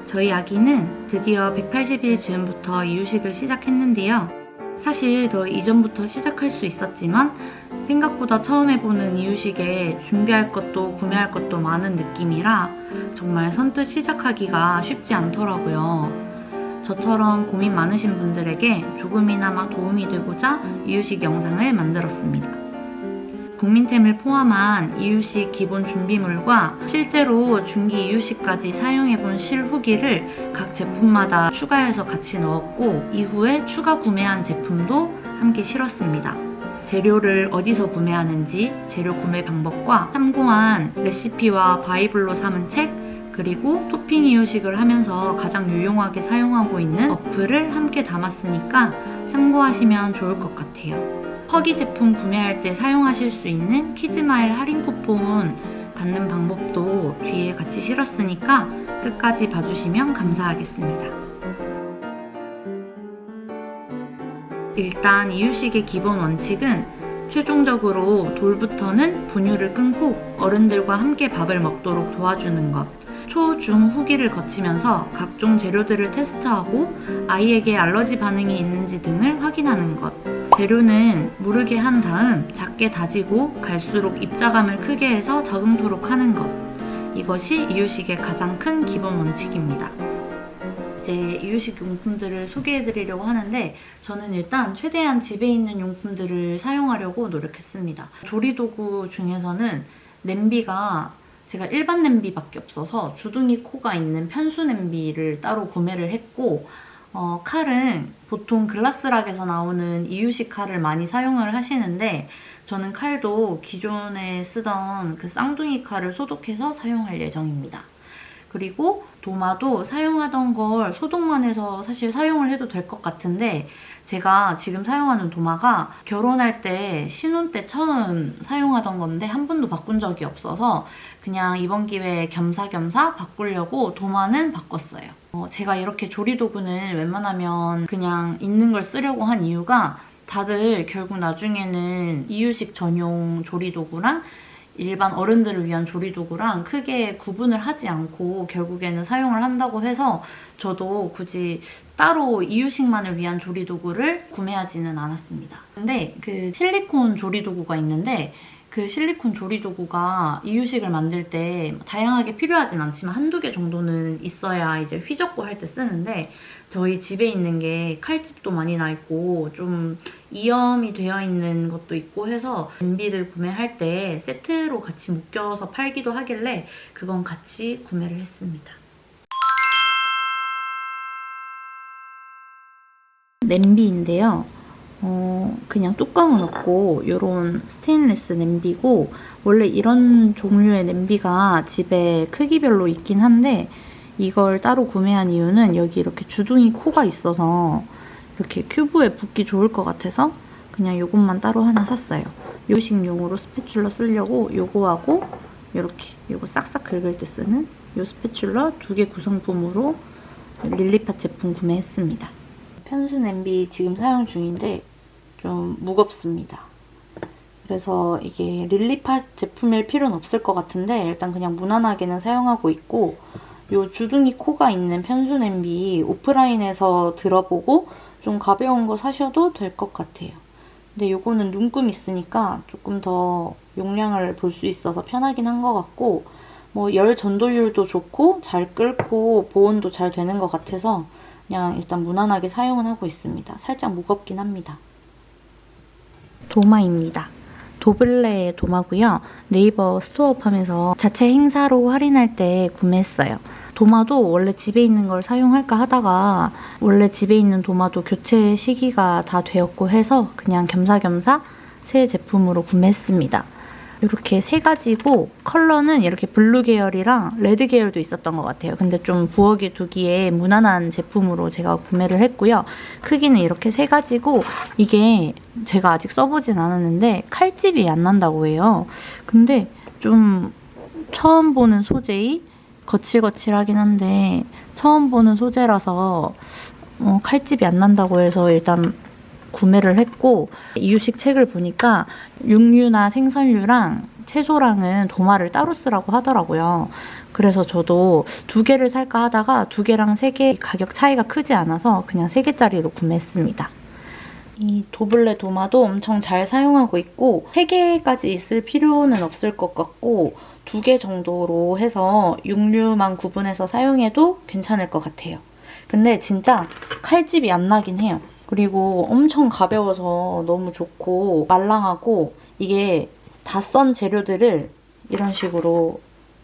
저희 아기는 드디어 180일 즈음부터 이유식을 시작했는데요. 사실 더 이전부터 시작할 수 있었지만 생각보다 처음 해보는 이유식에 준비할 것도 구매할 것도 많은 느낌이라 정말 선뜻 시작하기가 쉽지 않더라고요. 저처럼 고민 많으신 분들에게 조금이나마 도움이 되고자 이유식 영상을 만들었습니다. 국민템을 포함한 이유식 기본 준비물과 실제로 중기 이유식까지 사용해본 실후기를 각 제품마다 추가해서 같이 넣었고, 이후에 추가 구매한 제품도 함께 실었습니다. 재료를 어디서 구매하는지, 재료 구매 방법과 참고한 레시피와 바이블로 삼은 책, 그리고 토핑 이유식을 하면서 가장 유용하게 사용하고 있는 어플을 함께 담았으니까 참고하시면 좋을 것 같아요. 허기 제품 구매할 때 사용하실 수 있는 키즈마일 할인 쿠폰 받는 방법도 뒤에 같이 실었으니까 끝까지 봐주시면 감사하겠습니다. 일단 이유식의 기본 원칙은 최종적으로 돌부터는 분유를 끊고 어른들과 함께 밥을 먹도록 도와주는 것, 초, 중, 후기를 거치면서 각종 재료들을 테스트하고 아이에게 알러지 반응이 있는지 등을 확인하는 것, 재료는 무르게 한 다음 작게 다지고 갈수록 입자감을 크게 해서 적응토록 하는 것, 이것이 이유식의 가장 큰 기본 원칙입니다. 이제 이유식 용품들을 소개해드리려고 하는데, 저는 일단 최대한 집에 있는 용품들을 사용하려고 노력했습니다. 조리도구 중에서는 냄비가 제가 일반 냄비밖에 없어서 주둥이 코가 있는 편수 냄비를 따로 구매를 했고, 칼은 보통 글라스락에서 나오는 이유식 칼을 많이 사용을 하시는데, 저는 칼도 기존에 쓰던 그 쌍둥이 칼을 소독해서 사용할 예정입니다. 그리고 도마도 사용하던 걸 소독만 해서 사실 사용을 해도 될 것 같은데, 제가 지금 사용하는 도마가 결혼할 때, 신혼 때 처음 사용하던 건데 한 번도 바꾼 적이 없어서 그냥 이번 기회에 겸사겸사 바꾸려고 도마는 바꿨어요. 제가 이렇게 조리도구는 웬만하면 그냥 있는 걸 쓰려고 한 이유가, 다들 결국 나중에는 이유식 전용 조리도구랑 일반 어른들을 위한 조리도구랑 크게 구분을 하지 않고 결국에는 사용을 한다고 해서 저도 굳이 따로 이유식만을 위한 조리도구를 구매하지는 않았습니다. 근데 그 실리콘 조리도구가 있는데, 그 실리콘 조리도구가 이유식을 만들 때 다양하게 필요하진 않지만 한두 개 정도는 있어야 이제 휘젓고 할 때 쓰는데, 저희 집에 있는 게 칼집도 많이 나 있고 좀 이염이 되어 있는 것도 있고 해서 냄비를 구매할 때 세트로 같이 묶여서 팔기도 하길래 그건 같이 구매를 했습니다. 냄비인데요. 그냥 뚜껑은 없고 이런 스테인리스 냄비고, 원래 이런 종류의 냄비가 집에 크기별로 있긴 한데 이걸 따로 구매한 이유는 여기 이렇게 주둥이 코가 있어서 이렇게 큐브에 붓기 좋을 것 같아서 그냥 이것만 따로 하나 샀어요. 요식용으로 스패츌러 쓰려고 요거하고 이렇게 요거 싹싹 긁을 때 쓰는 요 스패츌러 2개 구성품으로 릴리팟 제품 구매했습니다. 편수 냄비 지금 사용 중인데 좀 무겁습니다. 그래서 이게 릴리팟 제품일 필요는 없을 것 같은데 일단 그냥 무난하게는 사용하고 있고, 요 주둥이 코가 있는 편수 냄비 오프라인에서 들어보고 좀 가벼운 거 사셔도 될 것 같아요. 근데 요거는 눈금 있으니까 조금 더 용량을 볼 수 있어서 편하긴 한 것 같고, 뭐 열 전도율도 좋고 잘 끓고 보온도 잘 되는 것 같아서 그냥 일단 무난하게 사용은 하고 있습니다. 살짝 무겁긴 합니다. 도마입니다. 도블레의 도마고요. 네이버 스토어팜에서 자체 행사로 할인할 때 구매했어요. 도마도 원래 집에 있는 걸 사용할까 하다가 원래 집에 있는 도마도 교체 시기가 다 되었고 해서 그냥 겸사겸사 새 제품으로 구매했습니다. 이렇게 세 가지고 컬러는 이렇게 블루 계열이랑 레드 계열도 있었던 것 같아요. 근데 좀 부엌에 두기에 무난한 제품으로 제가 구매를 했고요. 크기는 이렇게 세 가지고, 이게 제가 아직 써보진 않았는데 칼집이 안 난다고 해요. 근데 좀 처음 보는 소재이 거칠거칠하긴 한데 처음 보는 소재라서 칼집이 안 난다고 해서 일단 구매를 했고, 이유식 책을 보니까 육류나 생선류랑 채소랑은 도마를 따로 쓰라고 하더라고요. 그래서 저도 2개를 살까 하다가 2개랑 3개 가격 차이가 크지 않아서 그냥 3개짜리로 구매했습니다. 이 도블레 도마도 엄청 잘 사용하고 있고 3개까지 있을 필요는 없을 것 같고 2개 정도로 해서 육류만 구분해서 사용해도 괜찮을 것 같아요. 근데 진짜 칼집이 안 나긴 해요. 그리고 엄청 가벼워서 너무 좋고 말랑하고 이게 다 썬 재료들을 이런 식으로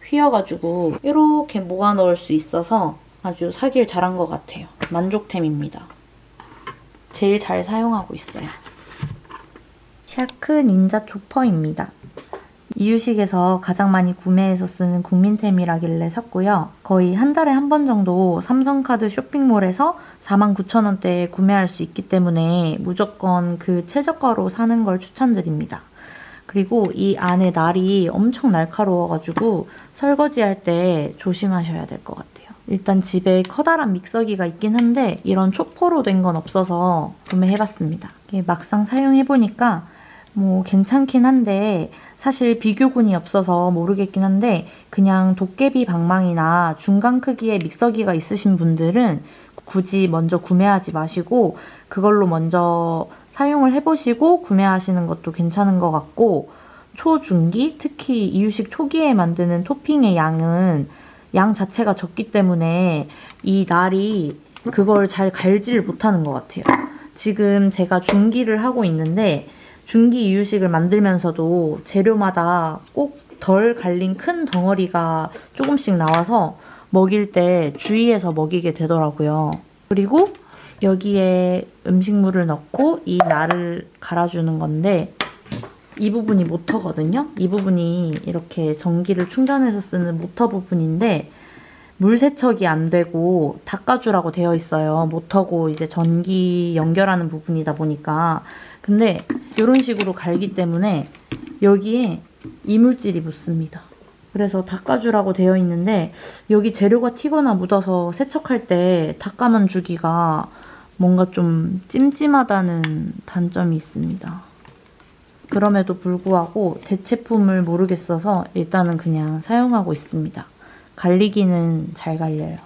휘어가지고 이렇게 모아 넣을 수 있어서 아주 사길 잘한 것 같아요. 만족템입니다. 제일 잘 사용하고 있어요. 샤크 닌자 초퍼입니다. 이유식에서 가장 많이 구매해서 쓰는 국민템이라길래 샀고요. 거의 한 달에 한 번 정도 삼성카드 쇼핑몰에서 49,000원대에 구매할 수 있기 때문에 무조건 그 최저가로 사는 걸 추천드립니다. 그리고 이 안에 날이 엄청 날카로워가지고 설거지할 때 조심하셔야 될 것 같아요. 일단 집에 커다란 믹서기가 있긴 한데 이런 초포로 된 건 없어서 구매해봤습니다. 막상 사용해보니까 뭐 괜찮긴 한데 사실 비교군이 없어서 모르겠긴 한데 그냥 도깨비 방망이나 중간 크기의 믹서기가 있으신 분들은 굳이 먼저 구매하지 마시고 그걸로 먼저 사용을 해보시고 구매하시는 것도 괜찮은 것 같고 초중기, 특히 이유식 초기에 만드는 토핑의 양은 양 자체가 적기 때문에 이 날이 그걸 잘 갈지를 못하는 것 같아요. 지금 제가 중기를 하고 있는데 중기 이유식을 만들면서도 재료마다 꼭 덜 갈린 큰 덩어리가 조금씩 나와서 먹일 때 주의해서 먹이게 되더라고요. 그리고 여기에 음식물을 넣고 이 날을 갈아주는 건데 이 부분이 모터거든요. 이 부분이 이렇게 전기를 충전해서 쓰는 모터 부분인데 물 세척이 안 되고 닦아주라고 되어 있어요. 모터고 이제 전기 연결하는 부분이다 보니까. 근데 이런 식으로 갈기 때문에 여기에 이물질이 묻습니다. 그래서 닦아주라고 되어 있는데 여기 재료가 튀거나 묻어서 세척할 때 닦아만 주기가 뭔가 좀 찜찜하다는 단점이 있습니다. 그럼에도 불구하고 대체품을 모르겠어서 일단은 그냥 사용하고 있습니다. 갈리기는 잘 갈려요.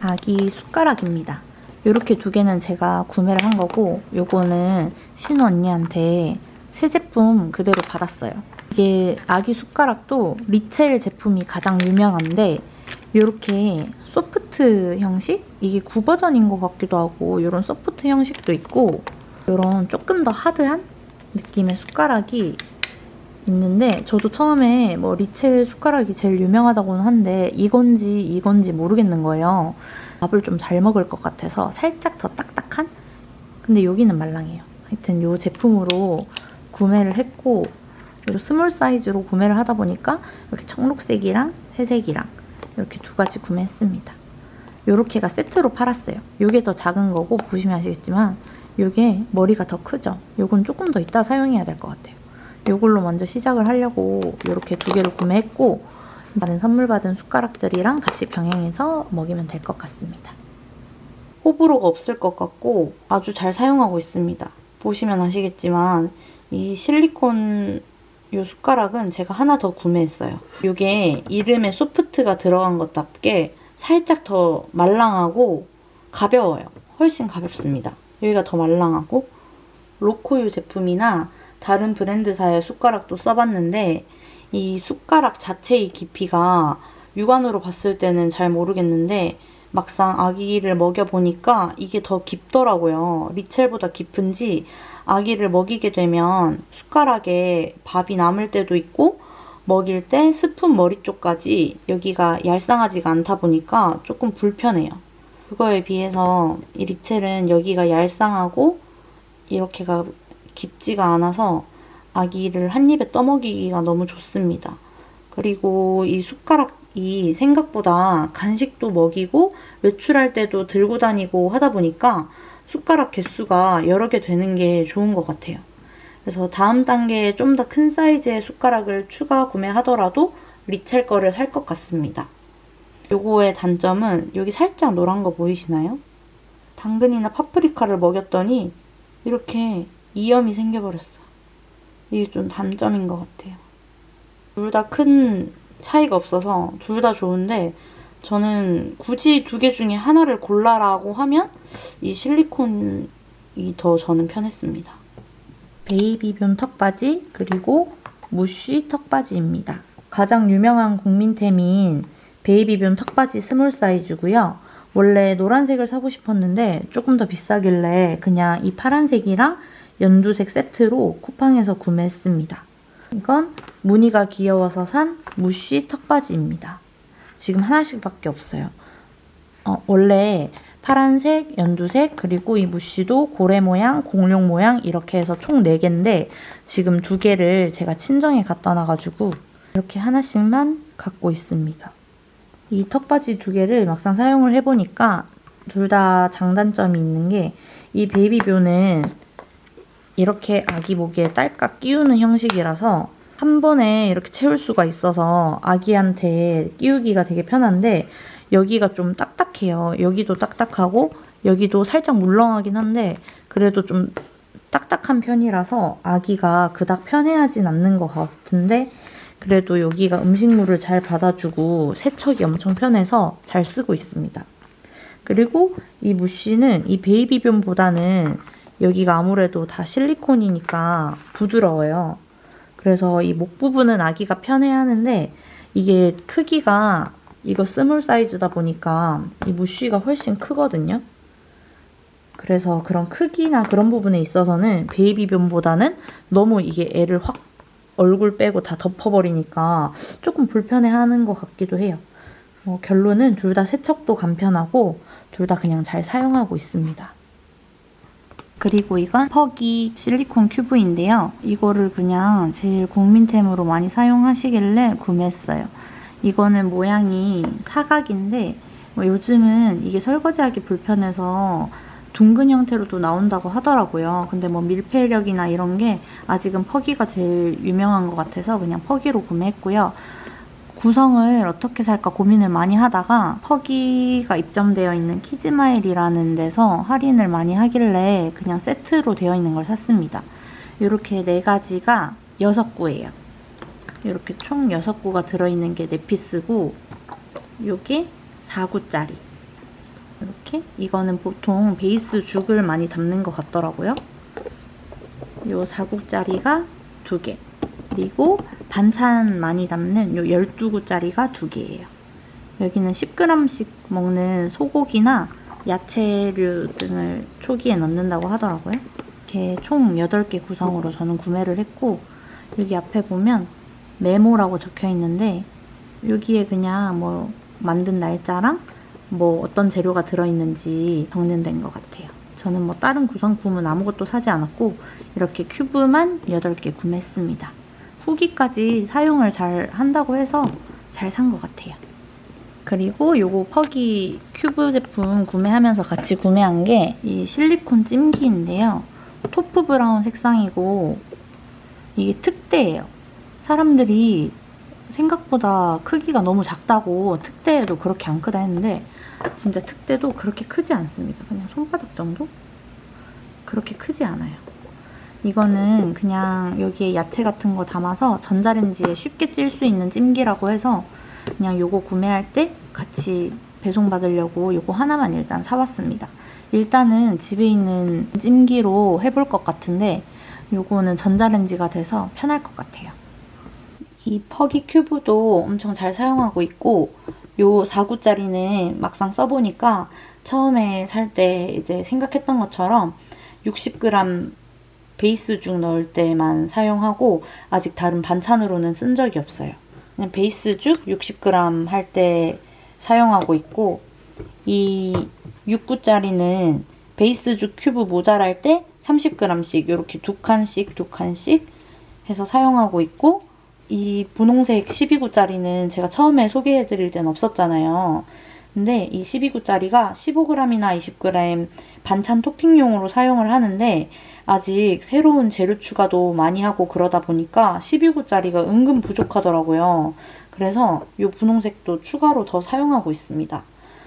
아기 숟가락입니다. 이렇게 2개는 제가 구매를 한 거고 요거는 신우 언니한테 새 제품 그대로 받았어요. 이게 아기 숟가락도 리첼 제품이 가장 유명한데 이렇게 소프트 형식? 이게 9버전인 것 같기도 하고 이런 소프트 형식도 있고 이런 조금 더 하드한 느낌의 숟가락이 있는데 저도 처음에 뭐 리첼 숟가락이 제일 유명하다고는 한데 이건지 모르겠는 거예요. 밥을 좀 잘 먹을 것 같아서 살짝 더 딱딱한? 근데 여기는 말랑해요. 하여튼 이 제품으로 구매를 했고 그리고 스몰 사이즈로 구매를 하다 보니까 이렇게 청록색이랑 회색이랑 이렇게 2가지 구매했습니다. 요렇게가 세트로 팔았어요. 요게 더 작은 거고 보시면 아시겠지만 요게 머리가 더 크죠? 요건 조금 더 이따 사용해야 될 것 같아요. 요걸로 먼저 시작을 하려고 요렇게 2개를 구매했고 다른 선물 받은 숟가락들이랑 같이 병행해서 먹이면 될 것 같습니다. 호불호가 없을 것 같고 아주 잘 사용하고 있습니다. 보시면 아시겠지만 이 실리콘 이 숟가락은 제가 하나 더 구매했어요. 이게 이름에 소프트가 들어간 것답게 살짝 더 말랑하고 가벼워요. 훨씬 가볍습니다. 여기가 더 말랑하고 로코유 제품이나 다른 브랜드사의 숟가락도 써봤는데 이 숟가락 자체의 깊이가 육안으로 봤을 때는 잘 모르겠는데 막상 아기를 먹여보니까 이게 더 깊더라고요. 리첼보다 깊은지 아기를 먹이게 되면 숟가락에 밥이 남을 때도 있고 먹일 때 스푼 머리 쪽까지 여기가 얄쌍하지가 않다 보니까 조금 불편해요. 그거에 비해서 이 리첼은 여기가 얄쌍하고 이렇게가 깊지가 않아서 아기를 한 입에 떠먹이기가 너무 좋습니다. 그리고 이 숟가락이 생각보다 간식도 먹이고 외출할 때도 들고 다니고 하다 보니까 숟가락 개수가 여러 개 되는 게 좋은 것 같아요. 그래서 다음 단계에 좀 더 큰 사이즈의 숟가락을 추가 구매하더라도 리첼 거를 살 것 같습니다. 요거의 단점은 여기 살짝 노란 거 보이시나요? 당근이나 파프리카를 먹였더니 이렇게 이염이 생겨버렸어요. 이게 좀 단점인 것 같아요. 둘 다 큰 차이가 없어서 둘 다 좋은데 저는 굳이 두 개 중에 하나를 골라라고 하면 이 실리콘이 더 저는 편했습니다. 베이비뷴 턱바지 그리고 무쉬 턱바지입니다. 가장 유명한 국민템인 베이비뷴 턱바지 스몰 사이즈고요. 원래 노란색을 사고 싶었는데 조금 더 비싸길래 그냥 이 파란색이랑 연두색 세트로 쿠팡에서 구매했습니다. 이건 무늬가 귀여워서 산 무쉬 턱바지입니다. 지금 하나씩밖에 없어요. 원래 파란색, 연두색, 그리고 이 무쉬도 고래 모양, 공룡 모양 이렇게 해서 총 4개인데 지금 2개를 제가 친정에 갖다 놔가지고 이렇게 하나씩만 갖고 있습니다. 이 턱바지 2개를 막상 사용을 해보니까 둘 다 장단점이 있는 게 이 베이비뷴은 이렇게 아기 목에 딸깍 끼우는 형식이라서 한 번에 이렇게 채울 수가 있어서 아기한테 끼우기가 되게 편한데 여기가 좀 딱딱해요. 여기도 딱딱하고 여기도 살짝 물렁하긴 한데 그래도 좀 딱딱한 편이라서 아기가 그닥 편해하진 않는 것 같은데 그래도 여기가 음식물을 잘 받아주고 세척이 엄청 편해서 잘 쓰고 있습니다. 그리고 이 무쉬는 이 베이비뷴보다는 여기가 아무래도 다 실리콘이니까 부드러워요. 그래서 이 목 부분은 아기가 편해하는데 이게 크기가 이거 스몰 사이즈다 보니까 이 무쉬가 훨씬 크거든요. 그래서 그런 크기나 그런 부분에 있어서는 베이비뷴보다는 너무 이게 애를 확 얼굴 빼고 다 덮어버리니까 조금 불편해하는 것 같기도 해요. 결론은 둘 다 세척도 간편하고 둘 다 그냥 잘 사용하고 있습니다. 그리고 이건 퍽이 실리콘 큐브인데요. 이거를 그냥 제일 국민템으로 많이 사용하시길래 구매했어요. 이거는 모양이 사각인데 요즘은 이게 설거지하기 불편해서 둥근 형태로도 나온다고 하더라고요. 근데 뭐 밀폐력이나 이런 게 아직은 퍽이가 제일 유명한 것 같아서 그냥 퍽이로 구매했고요. 구성을 어떻게 살까 고민을 많이 하다가 퍽이가 입점되어 있는 키즈마일이라는 데서 할인을 많이 하길래 그냥 세트로 되어 있는 걸 샀습니다. 이렇게 4가지가 6구예요. 이렇게 총 6구가 들어있는 게 4피스고 이게 4구짜리. 이렇게 이거는 보통 베이스 죽을 많이 담는 것 같더라고요. 이 4구짜리가 2개. 그리고 반찬 많이 담는 요 12구짜리가 2개예요. 여기는 10g씩 먹는 소고기나 야채류 등을 초기에 넣는다고 하더라고요. 이렇게 총 8개 구성으로 저는 구매를 했고 여기 앞에 보면 메모라고 적혀 있는데 여기에 그냥 뭐 만든 날짜랑 뭐 어떤 재료가 들어있는지 정리된 것 같아요. 저는 뭐 다른 구성품은 아무것도 사지 않았고 이렇게 큐브만 8개 구매했습니다. 후기까지 사용을 잘 한다고 해서 잘 산 것 같아요. 그리고 요거 퍽이 큐브 제품 구매하면서 같이 구매한 게 이 실리콘 찜기인데요. 토프 브라운 색상이고 이게 특대예요. 사람들이 생각보다 크기가 너무 작다고 특대도 그렇게 안 크다 했는데 진짜 특대도 그렇게 크지 않습니다. 그냥 손바닥 정도? 그렇게 크지 않아요. 이거는 그냥 여기에 야채 같은 거 담아서 전자레인지에 쉽게 찔 수 있는 찜기라고 해서 그냥 요거 구매할 때 같이 배송받으려고 요거 하나만 일단 사봤습니다. 일단은 집에 있는 찜기로 해볼 것 같은데 요거는 전자레인지가 돼서 편할 것 같아요. 이 퍽이 큐브도 엄청 잘 사용하고 있고 요 4구짜리는 막상 써보니까 처음에 살 때 이제 생각했던 것처럼 60g 베이스 죽 넣을 때만 사용하고 아직 다른 반찬으로는 쓴 적이 없어요. 그냥 베이스 죽 60g 할 때 사용하고 있고 이 6구짜리는 베이스 죽 큐브 모자랄 때 30g씩 이렇게 2칸씩 해서 사용하고 있고 이 분홍색 12구짜리는 제가 처음에 소개해드릴 땐 없었잖아요. 근데 이 12구짜리가 15g이나 20g 반찬 토핑용으로 사용을 하는데 아직 새로운 재료 추가도 많이 하고 그러다 보니까 12구짜리가 은근 부족하더라고요. 그래서 이 분홍색도 추가로 더 사용하고 있습니다.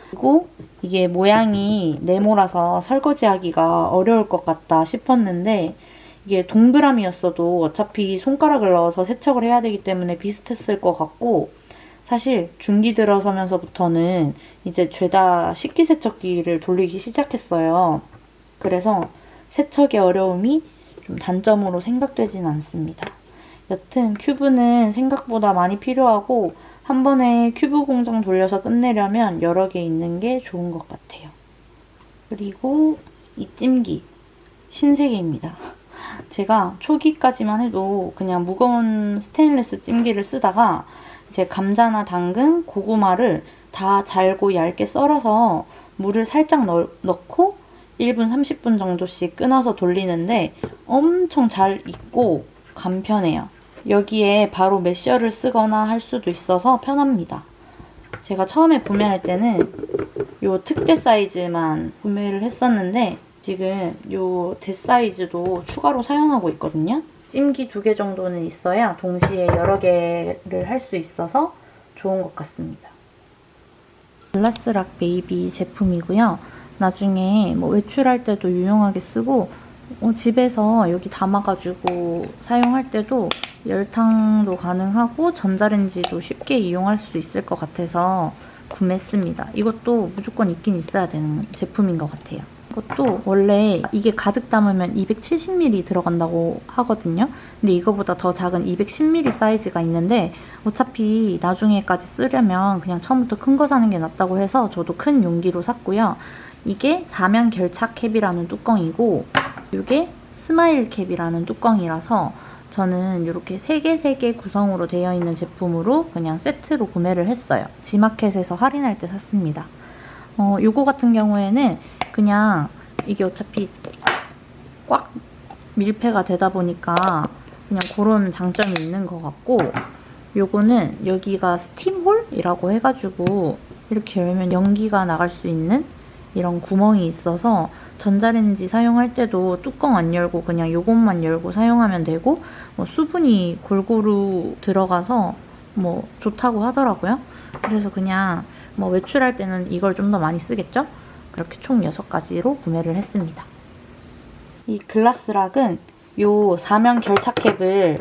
그리고 이게 모양이 네모라서 설거지하기가 어려울 것 같다 싶었는데 이게 동그라미였어도 어차피 손가락을 넣어서 세척을 해야 되기 때문에 비슷했을 것 같고 사실 중기 들어서면서부터는 이제 죄다 식기세척기를 돌리기 시작했어요. 그래서 세척의 어려움이 좀 단점으로 생각되진 않습니다. 여튼 큐브는 생각보다 많이 필요하고 한 번에 큐브 공정 돌려서 끝내려면 여러 개 있는 게 좋은 것 같아요. 그리고 이 찜기 신세계입니다. 제가 초기까지만 해도 그냥 무거운 스테인리스 찜기를 쓰다가 이제 감자나 당근, 고구마를 다 잘고 얇게 썰어서 물을 살짝 넣고 1분, 30분 정도씩 끊어서 돌리는데 엄청 잘 익고 간편해요. 여기에 바로 매셔를 쓰거나 할 수도 있어서 편합니다. 제가 처음에 구매할 때는 요 특대 사이즈만 구매를 했었는데 지금 요 대사이즈도 추가로 사용하고 있거든요. 찜기 2개 정도는 있어야 동시에 여러 개를 할 수 있어서 좋은 것 같습니다. 글라스락 베이비 제품이고요. 나중에 뭐 외출할 때도 유용하게 쓰고 집에서 여기 담아가지고 사용할 때도 열탕도 가능하고 전자레인지도 쉽게 이용할 수 있을 것 같아서 구매했습니다. 이것도 무조건 있긴 있어야 되는 제품인 것 같아요. 이것도 원래 이게 가득 담으면 270ml 들어간다고 하거든요. 근데 이거보다 더 작은 210ml 사이즈가 있는데 어차피 나중에까지 쓰려면 그냥 처음부터 큰 거 사는 게 낫다고 해서 저도 큰 용기로 샀고요. 이게 사면 결착 캡이라는 뚜껑이고 이게 스마일 캡이라는 뚜껑이라서 저는 이렇게 3개 구성으로 되어 있는 제품으로 그냥 세트로 구매를 했어요. 지마켓에서 할인할 때 샀습니다. 요거 같은 경우에는 그냥 이게 어차피 꽉 밀폐가 되다 보니까 그냥 그런 장점이 있는 것 같고 요거는 여기가 스팀홀이라고 해가지고 이렇게 열면 연기가 나갈 수 있는 이런 구멍이 있어서 전자레인지 사용할 때도 뚜껑 안 열고 그냥 요것만 열고 사용하면 되고 수분이 골고루 들어가서 좋다고 하더라고요. 그래서 그냥 외출할 때는 이걸 좀 더 많이 쓰겠죠? 그렇게 총 6가지로 구매를 했습니다. 이 글라스락은 요 사면 결착캡을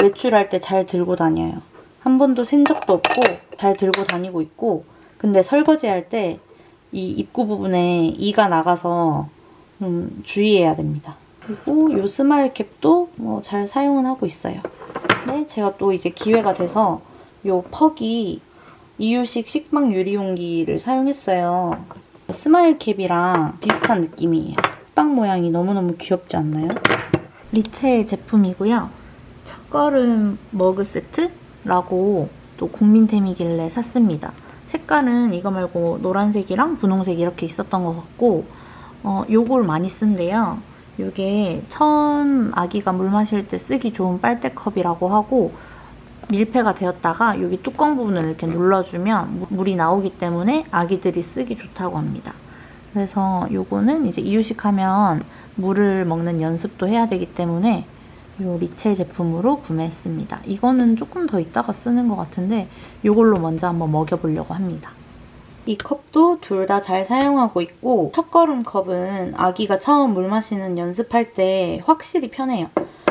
외출할 때 잘 들고 다녀요. 한 번도 샌 적도 없고 잘 들고 다니고 있고 근데 설거지할 때 이 입구 부분에 이가 나가서 주의해야 됩니다. 그리고 요 스마일 캡도 잘 사용은 하고 있어요. 근데 제가 또 이제 기회가 돼서 요 퍽이 이유식 식빵 유리용기를 사용했어요. 스마일 캡이랑 비슷한 느낌이에요. 식빵 모양이 너무너무 귀엽지 않나요? 리첼 제품이고요. 첫걸음 머그 세트라고 또 국민템이길래 샀습니다. 색깔은 이거 말고 노란색이랑 분홍색 이렇게 있었던 것 같고 요걸 많이 쓴대요. 이게 처음 아기가 물 마실 때 쓰기 좋은 빨대컵이라고 하고 밀폐가 되었다가 여기 뚜껑 부분을 이렇게 눌러주면 물이 나오기 때문에 아기들이 쓰기 좋다고 합니다. 그래서 요거는 이제 이유식하면 물을 먹는 연습도 해야 되기 때문에 요 리첼 제품으로 구매했습니다. 이거는 조금 더 있다가 쓰는 것 같은데 이걸로 먼저 한번 먹여보려고 합니다. 이 컵도 둘 다 잘 사용하고 있고 첫걸음 컵은 아기가 처음 물 마시는 연습할 때 확실히 편해요.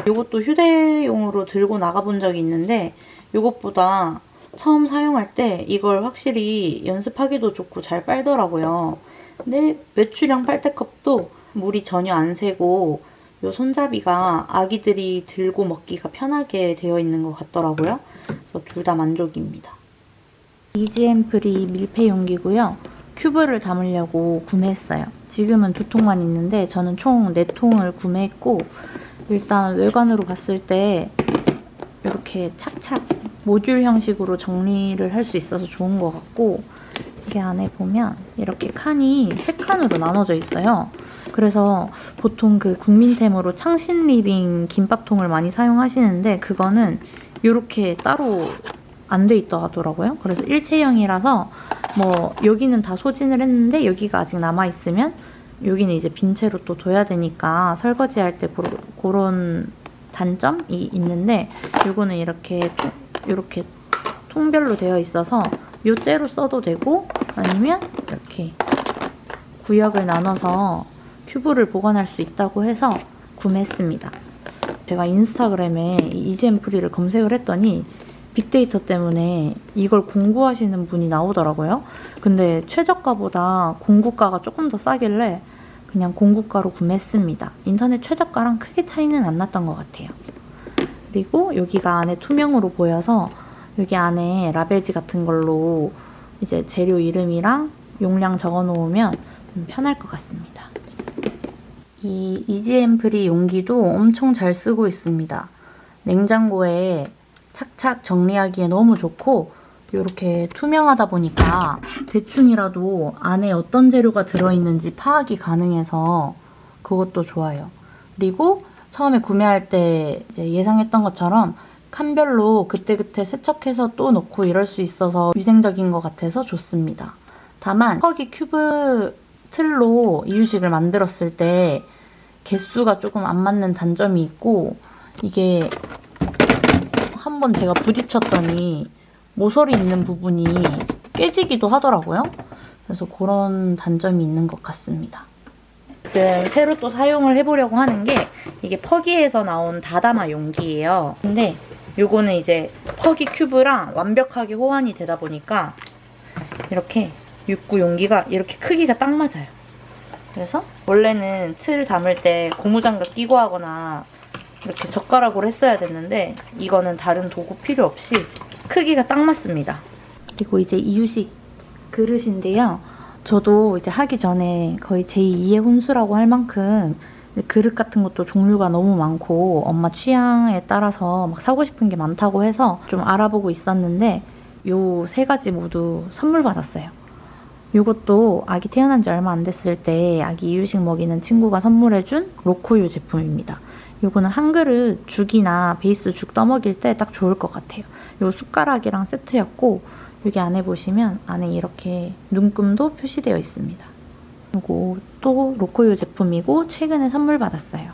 이것도 휴대용으로 들고 나가본 적이 있는데 이것보다 처음 사용할 때 이걸 확실히 연습하기도 좋고 잘 빨더라고요. 근데 외출형 빨대컵도 물이 전혀 안 새고 이 손잡이가 아기들이 들고 먹기가 편하게 되어 있는 것 같더라고요. 그래서 둘 다 만족입니다. EGM 프리 밀폐 용기고요. 큐브를 담으려고 구매했어요. 지금은 2통만 있는데 저는 총 4통을 구매했고 일단 외관으로 봤을 때 이렇게 착착 모듈 형식으로 정리를 할 수 있어서 좋은 것 같고 이게 안에 보면 이렇게 칸이 3칸으로 나눠져 있어요. 그래서 보통 그 국민템으로 창신 리빙 김밥통을 많이 사용하시는데 그거는 이렇게 따로 안 돼 있다 하더라고요. 그래서 일체형이라서 여기는 다 소진을 했는데 여기가 아직 남아있으면 여기는 이제 빈 채로 또 둬야 되니까 설거지할 때 그런 단점이 있는데 이거는 이렇게 통별로 되어 있어서 요 째로 써도 되고 아니면 이렇게 구역을 나눠서 큐브를 보관할 수 있다고 해서 구매했습니다. 제가 인스타그램에 이 EGM 프리를 검색을 했더니 빅데이터 때문에 이걸 공구하시는 분이 나오더라고요. 근데 최저가보다 공구가가 조금 더 싸길래 그냥 공구가로 구매했습니다. 인터넷 최저가랑 크게 차이는 안 났던 것 같아요. 그리고 여기가 안에 투명으로 보여서 여기 안에 라벨지 같은 걸로 이제 재료 이름이랑 용량 적어 놓으면 좀 편할 것 같습니다. 이 이지앰프리 용기도 엄청 잘 쓰고 있습니다. 냉장고에 착착 정리하기에 너무 좋고 이렇게 투명하다 보니까 대충이라도 안에 어떤 재료가 들어있는지 파악이 가능해서 그것도 좋아요. 그리고 처음에 구매할 때 이제 예상했던 것처럼 칸별로 그때그때 세척해서 또 넣고 이럴 수 있어서 위생적인 것 같아서 좋습니다. 다만 퍽이 큐브 틀로 이유식을 만들었을 때 개수가 조금 안 맞는 단점이 있고 이게 한번 제가 부딪혔더니 모서리 있는 부분이 깨지기도 하더라고요. 그래서 그런 단점이 있는 것 같습니다. 새로 또 사용을 해보려고 하는 게 이게 퍽이에서 나온 다다마 용기예요. 근데 요거는 이제 퍽이 큐브랑 완벽하게 호환이 되다 보니까 이렇게 육구 용기가 이렇게 크기가 딱 맞아요. 그래서 원래는 틀 담을 때 고무장갑 끼고 하거나 이렇게 젓가락으로 했어야 됐는데 이거는 다른 도구 필요 없이 크기가 딱 맞습니다. 그리고 이제 이유식 그릇인데요. 저도 이제 하기 전에 거의 제2의 혼수라고 할 만큼 그릇 같은 것도 종류가 너무 많고 엄마 취향에 따라서 막 사고 싶은 게 많다고 해서 좀 알아보고 있었는데 요 3가지 모두 선물 받았어요. 요것도 아기 태어난 지 얼마 안 됐을 때 아기 이유식 먹이는 친구가 선물해준 로코유 제품입니다. 요거는 한 그릇 죽이나 베이스 죽 떠먹일 때 딱 좋을 것 같아요. 요 숟가락이랑 세트였고 여기 안에 보시면 안에 이렇게 눈금도 표시되어 있습니다. 요거 또 로코유 제품이고 최근에 선물 받았어요.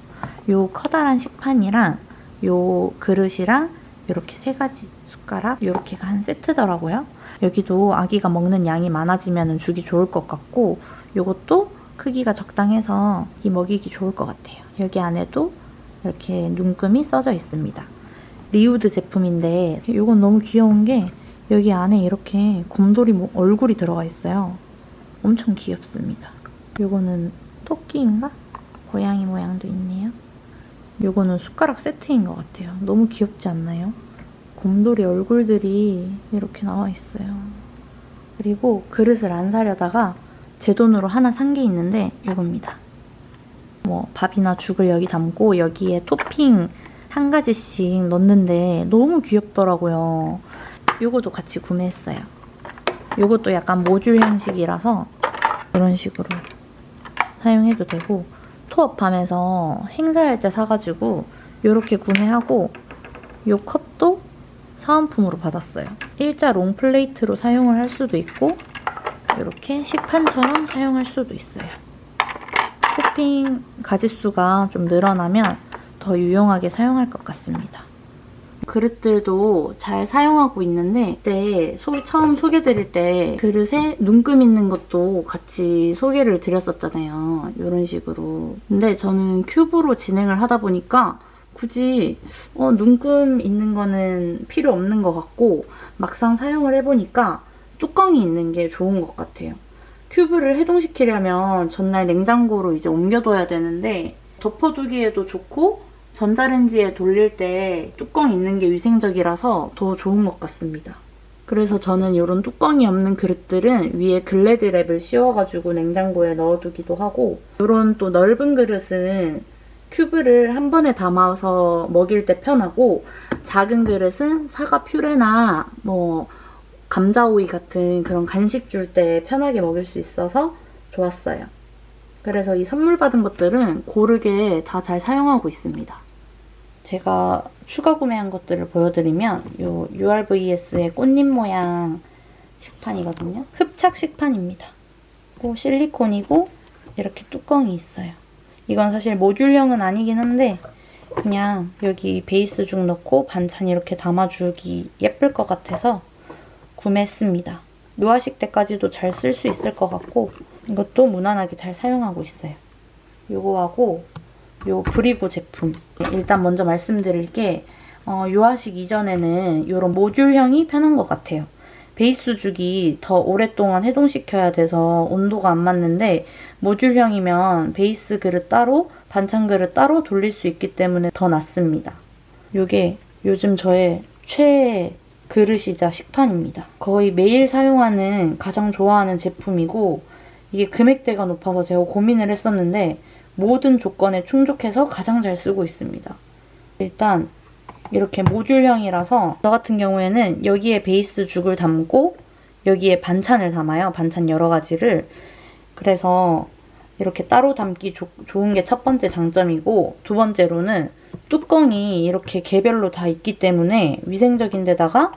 요 커다란 식판이랑 요 그릇이랑 이렇게 3가지 숟가락 이렇게가 한 세트더라고요. 여기도 아기가 먹는 양이 많아지면 주기 좋을 것 같고 요것도 크기가 적당해서 먹이기 좋을 것 같아요. 여기 안에도 이렇게 눈금이 써져 있습니다. 리우드 제품인데 이건 너무 귀여운 게 여기 안에 이렇게 곰돌이 얼굴이 들어가 있어요. 엄청 귀엽습니다. 이거는 토끼인가? 고양이 모양도 있네요. 이거는 숟가락 세트인 것 같아요. 너무 귀엽지 않나요? 곰돌이 얼굴들이 이렇게 나와 있어요. 그리고 그릇을 안 사려다가 제 돈으로 하나 산 게 있는데 이겁니다. 뭐 밥이나 죽을 여기 담고 여기에 토핑 한 가지씩 넣는데 너무 귀엽더라고요. 요것도 같이 구매했어요. 요것도 약간 모듈 형식이라서 이런 식으로 사용해도 되고 토업함에서 행사할 때 사가지고 이렇게 구매하고 요 컵도 사은품으로 받았어요. 일자 롱플레이트로 사용을 할 수도 있고 이렇게 식판처럼 사용할 수도 있어요. 토핑 가짓수가 좀 늘어나면 더 유용하게 사용할 것 같습니다. 그릇들도 잘 사용하고 있는데 그때 처음 소개드릴 때 그릇에 눈금 있는 것도 같이 소개를 드렸었잖아요. 이런 식으로. 근데 저는 큐브로 진행을 하다 보니까 굳이 눈금 있는 거는 필요 없는 것 같고 막상 사용을 해보니까 뚜껑이 있는 게 좋은 것 같아요. 큐브를 해동시키려면 전날 냉장고로 이제 옮겨둬야 되는데 덮어두기에도 좋고 전자레인지에 돌릴 때 뚜껑 있는 게 위생적이라서 더 좋은 것 같습니다. 그래서 저는 이런 뚜껑이 없는 그릇들은 위에 글래드 랩을 씌워가지고 냉장고에 넣어두기도 하고 이런 또 넓은 그릇은 큐브를 한 번에 담아서 먹일 때 편하고 작은 그릇은 사과 퓨레나 뭐 감자오이 같은 그런 간식 줄 때 편하게 먹일 수 있어서 좋았어요. 그래서 이 선물 받은 것들은 고르게 다 잘 사용하고 있습니다. 제가 추가 구매한 것들을 보여드리면 이 URVS의 꽃잎 모양 식판이거든요. 흡착 식판입니다. 그리고 실리콘이고 이렇게 뚜껑이 있어요. 이건 사실 모듈형은 아니긴 한데 그냥 여기 베이스 죽 넣고 반찬 이렇게 담아주기 예쁠 것 같아서 구매했습니다. 묘화식 때까지도 잘 쓸 수 있을 것 같고 이것도 무난하게 잘 사용하고 있어요. 요거하고 요 브리고 제품. 일단 먼저 말씀드릴 게 유화식 이전에는 이런 모듈형이 편한 것 같아요. 베이스 죽이 더 오랫동안 해동시켜야 돼서 온도가 안 맞는데 모듈형이면 베이스 그릇 따로 반찬 그릇 따로 돌릴 수 있기 때문에 더 낫습니다. 이게 요즘 저의 최애 그릇이자 식판입니다. 거의 매일 사용하는 가장 좋아하는 제품이고 이게 금액대가 높아서 제가 고민을 했었는데 모든 조건에 충족해서 가장 잘 쓰고 있습니다. 일단 이렇게 모듈형이라서 저 같은 경우에는 여기에 베이스 죽을 담고 여기에 반찬을 담아요. 반찬 여러 가지를. 그래서 이렇게 따로 담기 좋은 게 첫 번째 장점이고 두 번째로는 뚜껑이 이렇게 개별로 다 있기 때문에 위생적인 데다가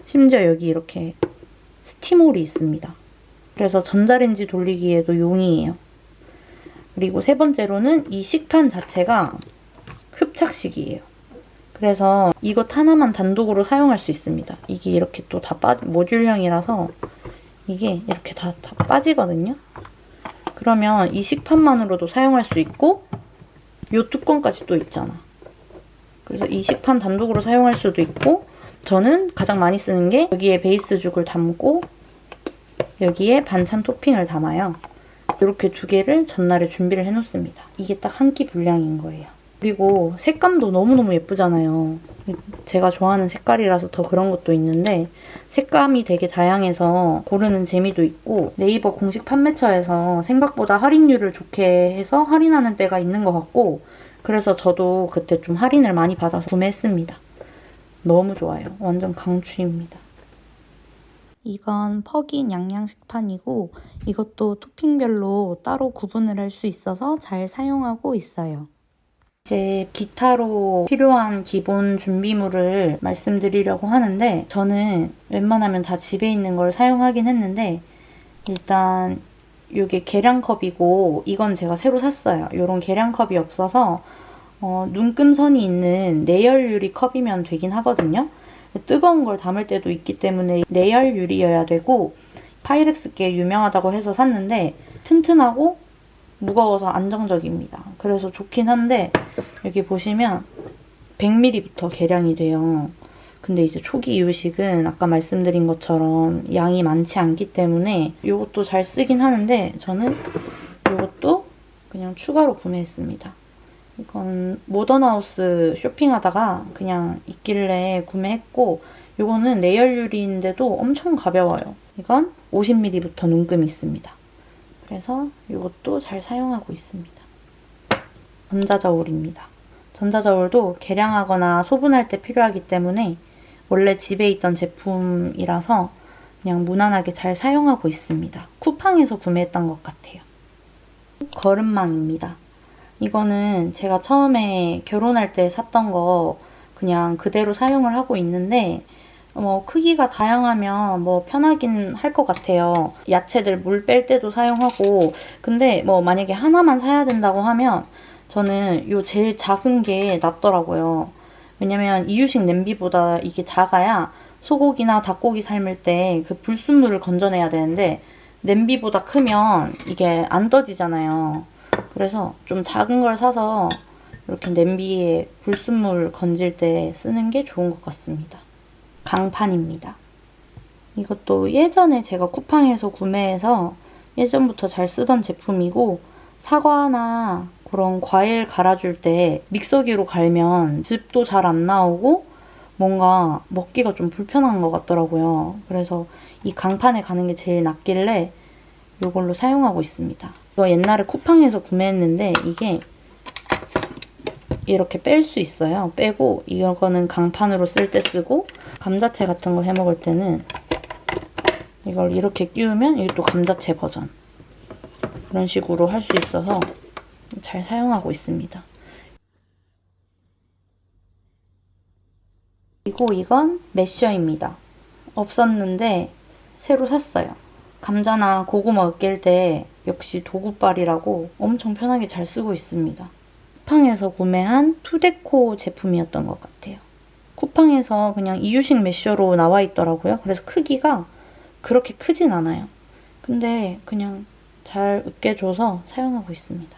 심지어 여기 이렇게 스팀홀이 있습니다. 그래서 전자레인지 돌리기에도 용이해요. 그리고 세 번째로는 이 식판 자체가 흡착식이에요. 그래서 이것 하나만 단독으로 사용할 수 있습니다. 이게 이렇게 또 다 모듈형이라서 이게 이렇게 다 빠지거든요. 그러면 이 식판만으로도 사용할 수 있고 이 뚜껑까지 또 있잖아. 그래서 이 식판 단독으로 사용할 수도 있고 저는 가장 많이 쓰는 게 여기에 베이스 죽을 담고 여기에 반찬 토핑을 담아요. 이렇게 두 개를 전날에 준비를 해놓습니다. 이게 딱 한 끼 분량인 거예요. 그리고 색감도 너무너무 예쁘잖아요. 제가 좋아하는 색깔이라서 더 그런 것도 있는데 색감이 되게 다양해서 고르는 재미도 있고 네이버 공식 판매처에서 생각보다 할인율을 좋게 해서 할인하는 때가 있는 것 같고 그래서 저도 그때 좀 할인을 많이 받아서 구매했습니다. 너무 좋아요. 완전 강추입니다. 이건 퍽인 양양식판이고 이것도 토핑별로 따로 구분을 할 수 있어서 잘 사용하고 있어요. 이제 기타로 필요한 기본 준비물을 말씀드리려고 하는데 저는 웬만하면 다 집에 있는 걸 사용하긴 했는데 일단 이게 계량컵이고 이건 제가 새로 샀어요. 이런 계량컵이 없어서 눈금선이 있는 내열 유리 컵이면 되긴 하거든요. 뜨거운 걸 담을 때도 있기 때문에 내열 유리여야 되고 파이렉스께 유명하다고 해서 샀는데 튼튼하고 무거워서 안정적입니다. 그래서 좋긴 한데 여기 보시면 100ml부터 계량이 돼요. 근데 이제 초기 이유식은 아까 말씀드린 것처럼 양이 많지 않기 때문에 이것도 잘 쓰긴 하는데 저는 이것도 그냥 추가로 구매했습니다. 이건 모던하우스 쇼핑하다가 그냥 있길래 구매했고 이거는 내열유리인데도 엄청 가벼워요. 이건 50ml부터 눈금이 있습니다. 그래서 이것도 잘 사용하고 있습니다. 전자저울입니다. 전자저울도 계량하거나 소분할 때 필요하기 때문에 원래 집에 있던 제품이라서 그냥 무난하게 잘 사용하고 있습니다. 쿠팡에서 구매했던 것 같아요. 거름망입니다. 이거는 제가 처음에 결혼할 때 샀던 거 그냥 그대로 사용을 하고 있는데 크기가 다양하면 편하긴 할 것 같아요. 야채들 물 뺄 때도 사용하고 근데 만약에 하나만 사야 된다고 하면 저는 요 제일 작은 게 낫더라고요. 왜냐면 이유식 냄비보다 이게 작아야 소고기나 닭고기 삶을 때 그 불순물을 건져내야 되는데 냄비보다 크면 이게 안 떠지잖아요. 그래서 좀 작은 걸 사서 이렇게 냄비에 불순물 건질 때 쓰는 게 좋은 것 같습니다. 강판입니다. 이것도 예전에 제가 쿠팡에서 구매해서 예전부터 잘 쓰던 제품이고 사과나 그런 과일 갈아줄 때 믹서기로 갈면 즙도 잘 안 나오고 뭔가 먹기가 좀 불편한 것 같더라고요. 그래서 이 강판에 가는 게 제일 낫길래 이걸로 사용하고 있습니다. 이거 옛날에 쿠팡에서 구매했는데 이게 이렇게 뺄 수 있어요. 빼고 이거는 강판으로 쓸 때 쓰고 감자채 같은 거 해먹을 때는 이걸 이렇게 끼우면 이게 또 감자채 버전 그런 식으로 할 수 있어서 잘 사용하고 있습니다. 그리고 이건 매셔입니다. 없었는데 새로 샀어요. 감자나 고구마 으깰 때 역시 도구빨이라고 엄청 편하게 잘 쓰고 있습니다. 쿠팡에서 구매한 투데코 제품이었던 것 같아요. 쿠팡에서 그냥 이유식 매셔로 나와 있더라고요. 그래서 크기가 그렇게 크진 않아요. 근데 그냥 잘 으깨줘서 사용하고 있습니다.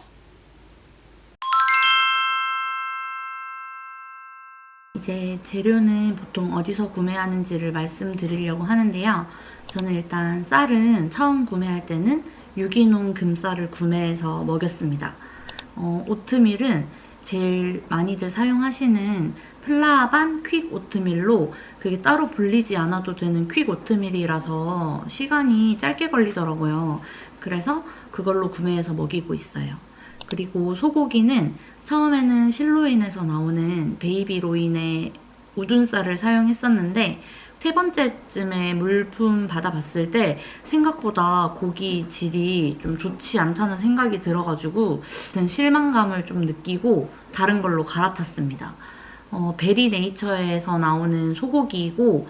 이제 재료는 보통 어디서 구매하는지를 말씀드리려고 하는데요. 저는 일단 쌀은 처음 구매할 때는 유기농 금쌀을 구매해서 먹였습니다. 오트밀은 제일 많이들 사용하시는 플라반 퀵 오트밀로, 그게 따로 불리지 않아도 되는 퀵 오트밀이라서 시간이 짧게 걸리더라고요. 그래서 그걸로 구매해서 먹이고 있어요. 그리고 소고기는 처음에는 실로인에서 나오는 베이비로인의 우둔쌀을 사용했었는데, 세 번째쯤에 물품 받아봤을 때 생각보다 고기 질이 좀 좋지 않다는 생각이 들어가지고 실망감을 좀 느끼고 다른 걸로 갈아탔습니다. 베리네이처에서 나오는 소고기이고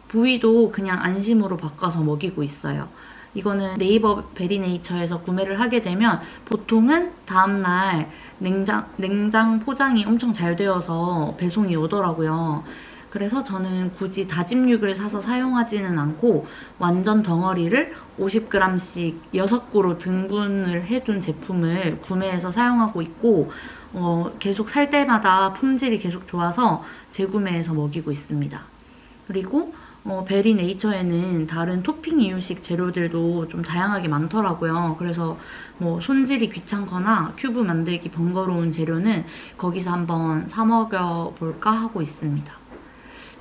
부위도 그냥 안심으로 바꿔서 먹이고 있어요. 이거는 네이버 베리네이처에서 구매를 하게 되면 보통은 다음날 냉장 포장이 엄청 잘 되어서 배송이 오더라고요. 그래서 저는 굳이 다짐 육을 사서 사용하지는 않고 완전 덩어리를 50g씩 6구로 등분을 해둔 제품을 구매해서 사용하고 있고, 계속 살 때마다 품질이 계속 좋아서 재구매해서 먹이고 있습니다. 그리고 베리네이처에는 다른 토핑 이유식 재료들도 좀 다양하게 많더라고요. 그래서 뭐 손질이 귀찮거나 큐브 만들기 번거로운 재료는 거기서 한번 사 먹여볼까 하고 있습니다.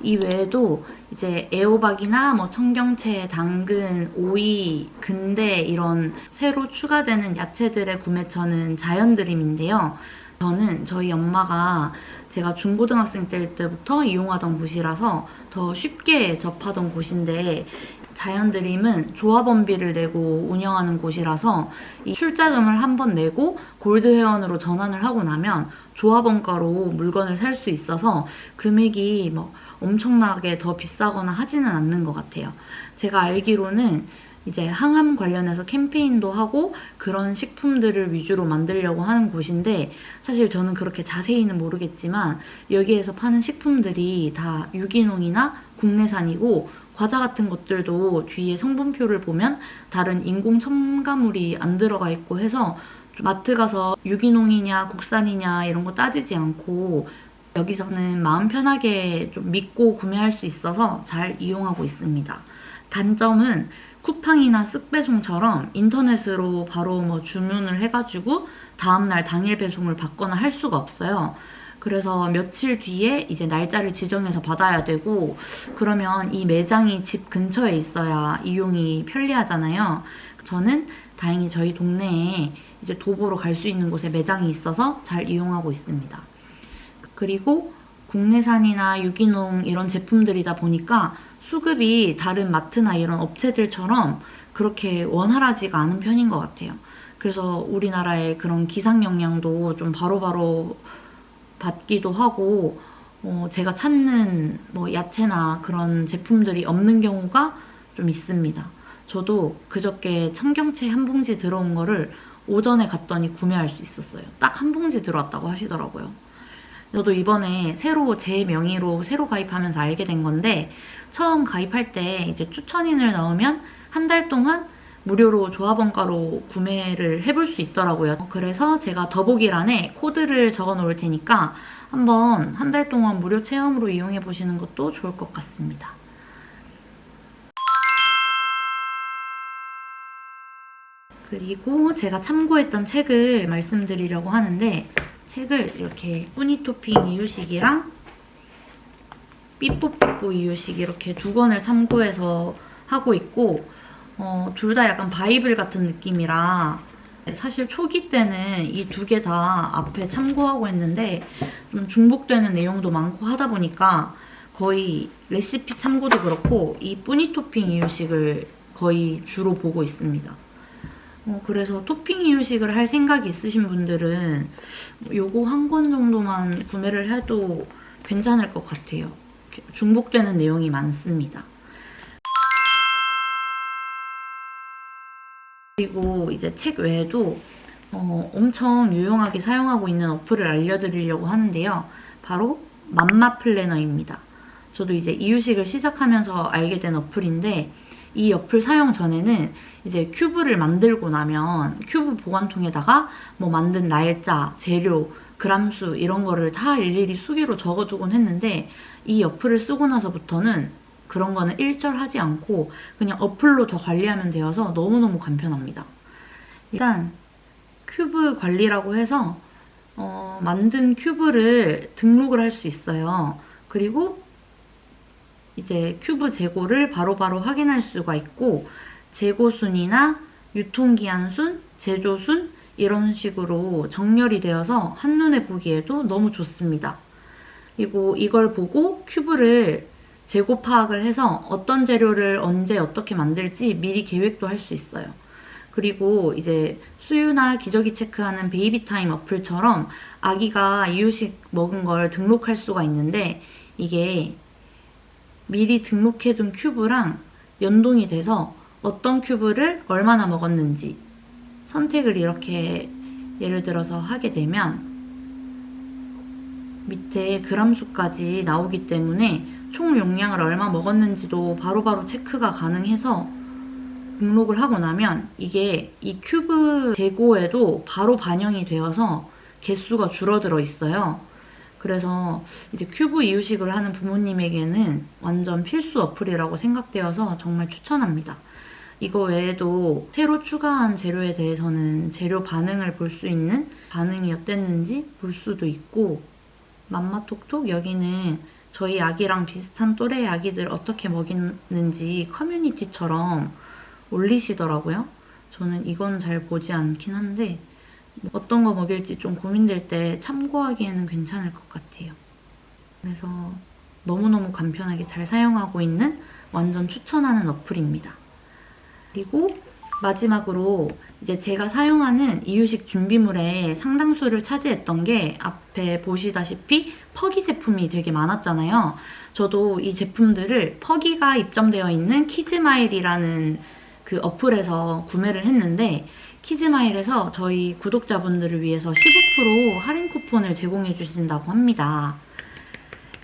이 외에도 이제 애호박이나 뭐 청경채, 당근, 오이, 근대 이런 새로 추가되는 야채들의 구매처는 자연드림인데요. 저는 저희 엄마가 제가 중고등학생 때부터 이용하던 곳이라서 더 쉽게 접하던 곳인데, 자연드림은 조합원비를 내고 운영하는 곳이라서 이 출자금을 한번 내고 골드회원으로 전환을 하고 나면 조합원가로 물건을 살 수 있어서 금액이 뭐 엄청나게 더 비싸거나 하지는 않는 것 같아요. 제가 알기로는 이제 항암 관련해서 캠페인도 하고 그런 식품들을 위주로 만들려고 하는 곳인데, 사실 저는 그렇게 자세히는 모르겠지만 여기에서 파는 식품들이 다 유기농이나 국내산이고, 과자 같은 것들도 뒤에 성분표를 보면 다른 인공 첨가물이 안 들어가 있고 해서 마트 가서 유기농이냐 국산이냐 이런 거 따지지 않고 여기서는 마음 편하게 좀 믿고 구매할 수 있어서 잘 이용하고 있습니다. 단점은 쿠팡이나 쓱배송처럼 인터넷으로 바로 뭐 주문을 해가지고 다음날 당일 배송을 받거나 할 수가 없어요. 그래서 며칠 뒤에 이제 날짜를 지정해서 받아야 되고, 그러면 이 매장이 집 근처에 있어야 이용이 편리하잖아요. 저는 다행히 저희 동네에 이제 도보로 갈 수 있는 곳에 매장이 있어서 잘 이용하고 있습니다. 그리고 국내산이나 유기농 이런 제품들이다 보니까 수급이 다른 마트나 이런 업체들처럼 그렇게 원활하지가 않은 편인 것 같아요. 그래서 우리나라의 그런 기상 영향도 좀 바로바로 받기도 하고, 제가 찾는 뭐 야채나 그런 제품들이 없는 경우가 좀 있습니다. 저도 그저께 청경채 한 봉지 들어온 거를 오전에 갔더니 구매할 수 있었어요. 딱 한 봉지 들어왔다고 하시더라고요. 저도 이번에 새로 제 명의로 새로 가입하면서 알게 된 건데, 처음 가입할 때 이제 추천인을 넣으면 한 달 동안 무료로 조합원가로 구매를 해볼 수 있더라고요. 그래서 제가 더보기란에 코드를 적어 놓을 테니까 한번 한 달 동안 무료 체험으로 이용해 보시는 것도 좋을 것 같습니다. 그리고 제가 참고했던 책을 말씀드리려고 하는데, 책을 이렇게 뿌니 토핑 이유식이랑 삐뽀삐뽀 이유식 이렇게 두 권을 참고해서 하고 있고, 둘 다 약간 바이블 같은 느낌이라 사실 초기 때는 이 두 개 다 앞에 참고하고 했는데 좀 중복되는 내용도 많고 하다 보니까 거의 레시피 참고도 그렇고 이 뿌니 토핑 이유식을 거의 주로 보고 있습니다. 그래서 토핑 이유식을 할 생각이 있으신 분들은 요거 한 권 정도만 구매를 해도 괜찮을 것 같아요. 중복되는 내용이 많습니다. 그리고 이제 책 외에도 엄청 유용하게 사용하고 있는 어플을 알려드리려고 하는데요. 바로 맘마 플래너입니다. 저도 이제 이유식을 시작하면서 알게 된 어플인데, 이 어플 사용 전에는 이제 큐브를 만들고 나면 큐브 보관통에다가 뭐 만든 날짜, 재료, 그람수 이런 거를 다 일일이 수기로 적어두곤 했는데 이 어플을 쓰고 나서부터는 그런 거는 일절하지 않고 그냥 어플로 더 관리하면 되어서 너무너무 간편합니다. 일단 큐브 관리라고 해서 만든 큐브를 등록을 할 수 있어요. 그리고 이제 큐브 재고를 바로바로 확인할 수가 있고 재고 순이나 유통기한 순, 제조 순 이런 식으로 정렬이 되어서 한눈에 보기에도 너무 좋습니다. 그리고 이걸 보고 큐브를 재고 파악을 해서 어떤 재료를 언제 어떻게 만들지 미리 계획도 할 수 있어요. 그리고 이제 수유나 기저귀 체크하는 베이비타임 어플처럼 아기가 이유식 먹은 걸 등록할 수가 있는데 이게 미리 등록해둔 큐브랑 연동이 돼서 어떤 큐브를 얼마나 먹었는지 선택을 이렇게 예를 들어서 하게 되면 밑에 그람수까지 나오기 때문에 총 용량을 얼마 먹었는지도 바로바로 체크가 가능해서 등록을 하고 나면 이게 이 큐브 재고에도 바로 반영이 되어서 개수가 줄어들어 있어요. 그래서 이제 큐브 이유식을 하는 부모님에게는 완전 필수 어플이라고 생각되어서 정말 추천합니다. 이거 외에도 새로 추가한 재료에 대해서는 재료 반응을 볼 수 있는 반응이 어땠는지 볼 수도 있고 맘마톡톡 여기는 저희 아기랑 비슷한 또래의 아기들 어떻게 먹이는지 커뮤니티처럼 올리시더라고요. 저는 이건 잘 보지 않긴 한데 어떤 거 먹일지 좀 고민될 때 참고하기에는 괜찮을 것 같아요. 그래서 너무너무 간편하게 잘 사용하고 있는 완전 추천하는 어플입니다. 그리고 마지막으로 이제 제가 사용하는 이유식 준비물의 상당수를 차지했던 게 앞에 보시다시피 퍽이 제품이 되게 많았잖아요. 저도 이 제품들을 퍽이가 입점되어 있는 키즈마일이라는 그 어플에서 구매를 했는데 키즈마일에서 저희 구독자분들을 위해서 15% 할인 쿠폰을 제공해 주신다고 합니다.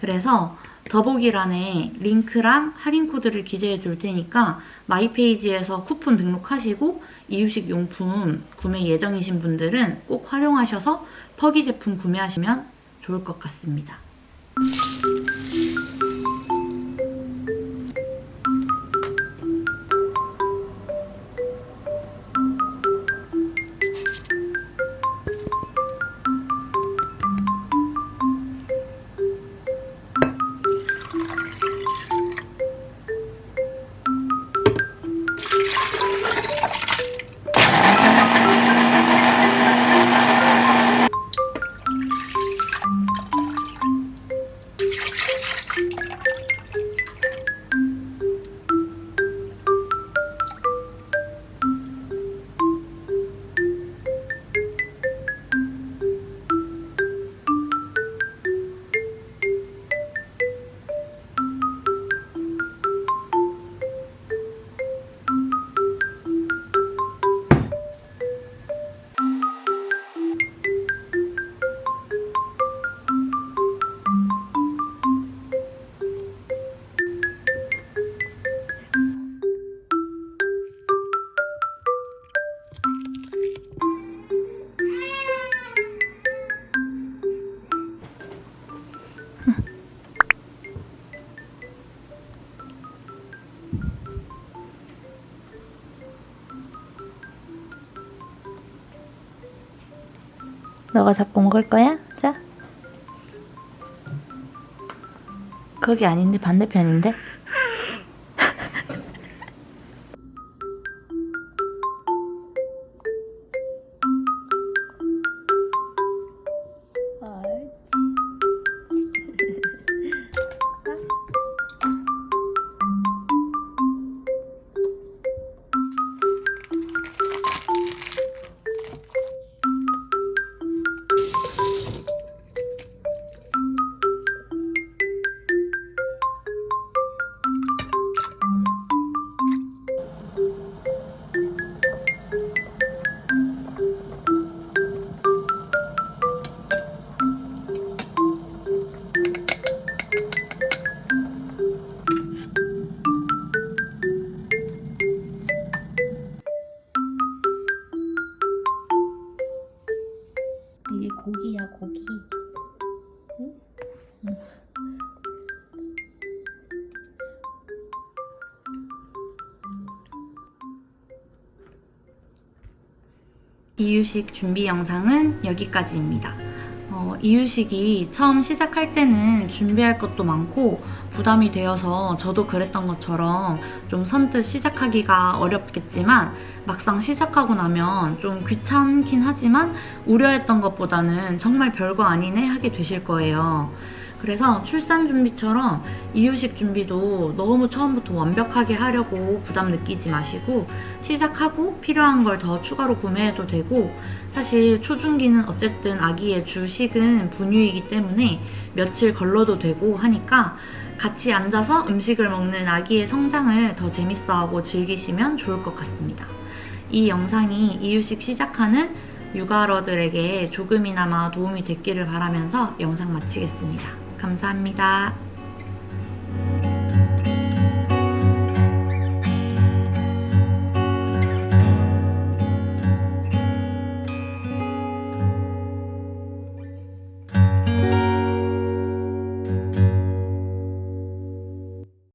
그래서 더보기란에 링크랑 할인 코드를 기재해 둘 테니까 마이페이지에서 쿠폰 등록하시고 이유식 용품 구매 예정이신 분들은 꼭 활용하셔서 퍽이 제품 구매하시면 좋을 것 같습니다. 너가 자꾸 먹을 거야? 자. 거기 아닌데 반대편인데? 이유식 준비 영상은 여기까지입니다. 이유식이 처음 시작할 때는 준비할 것도 많고 부담이 되어서 저도 그랬던 것처럼 좀 선뜻 시작하기가 어렵겠지만 막상 시작하고 나면 좀 귀찮긴 하지만 우려했던 것보다는 정말 별거 아니네 하게 되실 거예요. 그래서 출산 준비처럼 이유식 준비도 너무 처음부터 완벽하게 하려고 부담 느끼지 마시고 시작하고 필요한 걸 더 추가로 구매해도 되고, 사실 초중기는 어쨌든 아기의 주식은 분유이기 때문에 며칠 걸러도 되고 하니까 같이 앉아서 음식을 먹는 아기의 성장을 더 재밌어하고 즐기시면 좋을 것 같습니다. 이 영상이 이유식 시작하는 육아러들에게 조금이나마 도움이 됐기를 바라면서 영상 마치겠습니다. 감사합니다.